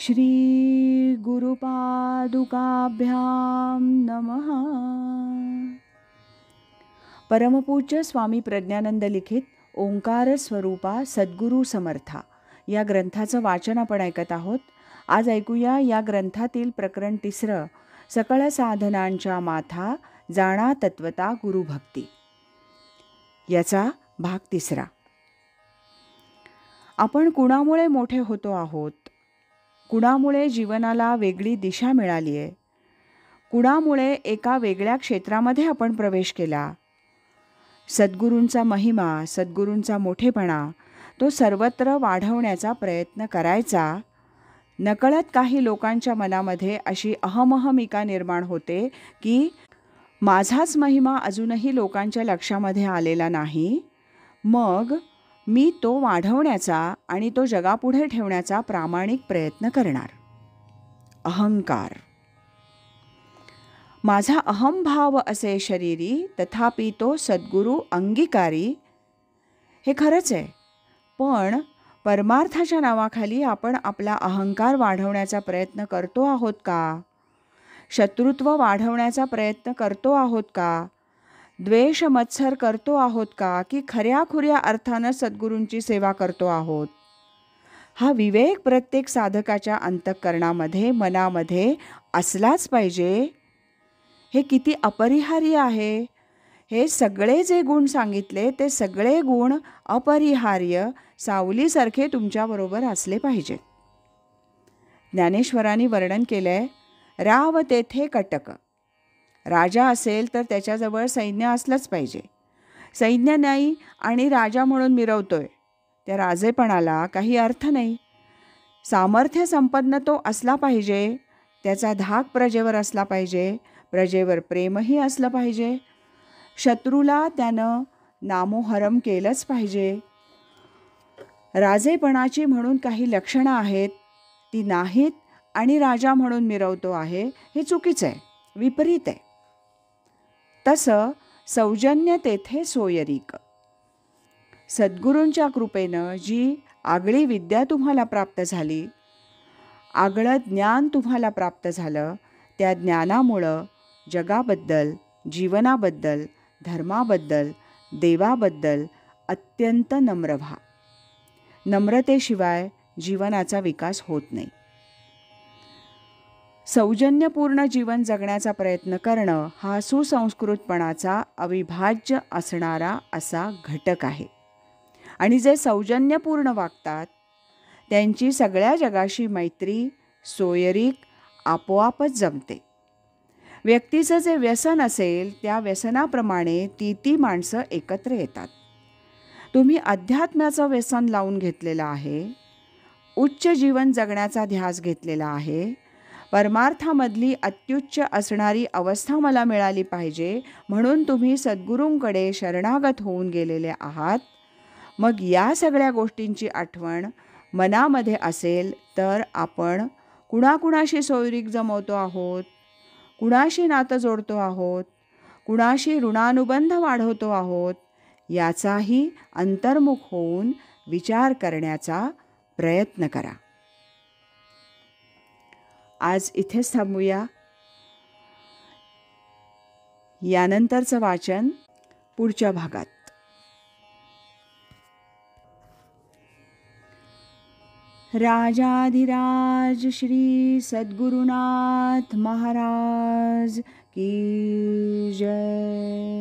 श्री गुरुपादुकाभ्यां नमः. परमपूज्य स्वामी प्रज्ञानंद लिखित ओंकार स्वरूपा सद्गुरू समर्था या ग्रंथाचं वाचन आपण ऐकत आहोत. आज ऐकूया या ग्रंथातील प्रकरण 3, सकळ साधनांच्या माथा जाणा तत्वता गुरुभक्ती, याचा भाग 3. आपण कुणामुळे मोठे होतो आहोत? कुणामुळे जीवनाला वेगळी दिशा मिळाली आहे? कुणामुळे एका वेगळ्या क्षेत्रामध्ये आपण प्रवेश केला? सद्गुरूंचा महिमा, सद्गुरूंचा मोठेपणा तो सर्वत्र वाढवण्याचा प्रयत्न करायचा. नकळत काही लोकांच्या मनामध्ये अशी अहमहमिका निर्माण होते की माझाच महिमा अजूनही लोकांच्या लक्षामध्ये आलेला नाही, मग मी तो वाढवण्याचा आणि तो जगापुढे ठेवण्याचा प्रामाणिक प्रयत्न करणार. अहंकार. माझा अहंभाव असे शरीरी, तथापि तो सद्गुरू अंगीकारी. हे खरंच आहे, पण परमार्थाच्या नावाखाली आपण आपला अहंकार वाढवण्याचा प्रयत्न करतो आहोत का? शत्रुत्व वाढवण्याचा प्रयत्न करतो आहोत का? द्वेष मत्सर करतो आहोत का? की खऱ्याखुऱ्या अर्थानं सद्गुरूंची सेवा करतो आहोत? हा विवेक प्रत्येक साधकाच्या अंतःकरणामध्ये, मनामध्ये असलाच पाहिजे. हे किती अपरिहार्य आहे. हे सगळे जे गुण सांगितले ते सगळे गुण अपरिहार्य सावलीसारखे तुमच्याबरोबर असले पाहिजेत. ज्ञानेश्वरांनी वर्णन केलं आहे, राव तेथे कटक. राजा असेल तर त्याच्याजवळ सैन्य असलंच पाहिजे. सैन्य नाही आणि राजा म्हणून मिरवतोय, त्या राजेपणाला काही अर्थ नाही. सामर्थ्य संपन्न तो असला पाहिजे, त्याचा धाक प्रजेवर असला पाहिजे, प्रजेवर प्रेमही असलं पाहिजे. शत्रूला त्यानं नामोहरम केलंच पाहिजे. राजेपणाची म्हणून काही लक्षणं आहेत, ती नाहीत आणि राजा म्हणून मिरवतो आहे, हे चुकीचं आहे, विपरीत आहे. तसं सौजन्य तेथे सोयरीक. सद्गुरूंच्या कृपेनं जी आगळी विद्या तुम्हाला प्राप्त झाली, आगळं ज्ञान तुम्हाला प्राप्त झालं, त्या ज्ञानामुळं जगाबद्दल, जीवनाबद्दल, धर्माबद्दल, देवाबद्दल अत्यंत नम्र व्हा. नम्रतेशिवाय जीवनाचा विकास होत नाही. सौजन्यपूर्ण जीवन जगण्याचा प्रयत्न करणं हा सुसंस्कृतपणाचा अविभाज्य असणारा असा घटक आहे. आणि जे सौजन्यपूर्ण वागतात त्यांची सगळ्या जगाशी मैत्री, सोयरीक आपोआपच जमते. व्यक्तीचं जे व्यसन असेल त्या व्यसनाप्रमाणे ती माणसं एकत्र येतात. तुम्ही अध्यात्माचं व्यसन लावून घेतलेलं आहे, उच्च जीवन जगण्याचा ध्यास घेतलेला आहे, परमार्थामधली अत्युच्च असणारी अवस्था मला मिळाली पाहिजे म्हणून तुम्ही सद्गुरूंकडे शरणागत होऊन गेलेले आहात. मग या सगळ्या गोष्टींची आठवण मनामध्ये असेल तर आपण कुणाकुणाशी सोयरीक जमवतो आहोत, कुणाशी नातं जोडतो आहोत, कुणाशी ऋणानुबंध वाढवतो आहोत, याचाही अंतर्मुख होऊन विचार करण्याचा प्रयत्न करा. आज इथेच थांबूया. यानंतरचं वाचन पुढच्या भागात. राजाधिराज श्री सद्गुरुनाथ महाराज की जय.